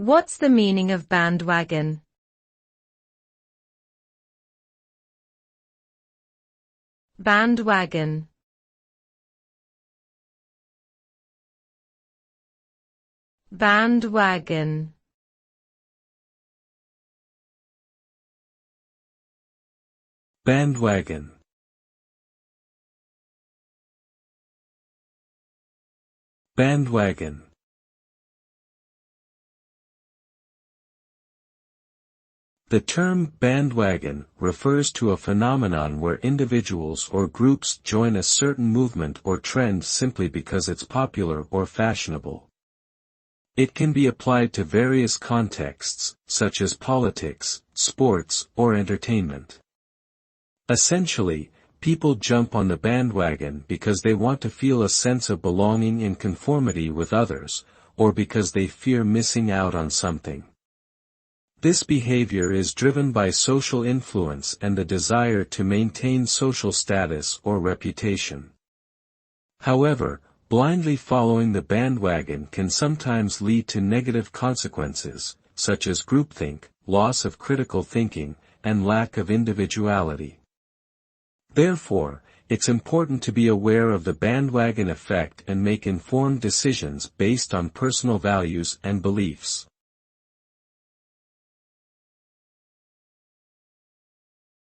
What's the meaning of bandwagon? Bandwagon. Bandwagon. Bandwagon. Bandwagon. The term bandwagon refers to a phenomenon where individuals or groups join a certain movement or trend simply because it's popular or fashionable. It can be applied to various contexts, such as politics, sports, or entertainment. Essentially, people jump on the bandwagon because they want to feel a sense of belonging in conformity with others, or because they fear missing out on something. This behavior is driven by social influence and the desire to maintain social status or reputation. However, blindly following the bandwagon can sometimes lead to negative consequences, such as groupthink, loss of critical thinking, and lack of individuality. Therefore, it's important to be aware of the bandwagon effect and make informed decisions based on personal values and beliefs.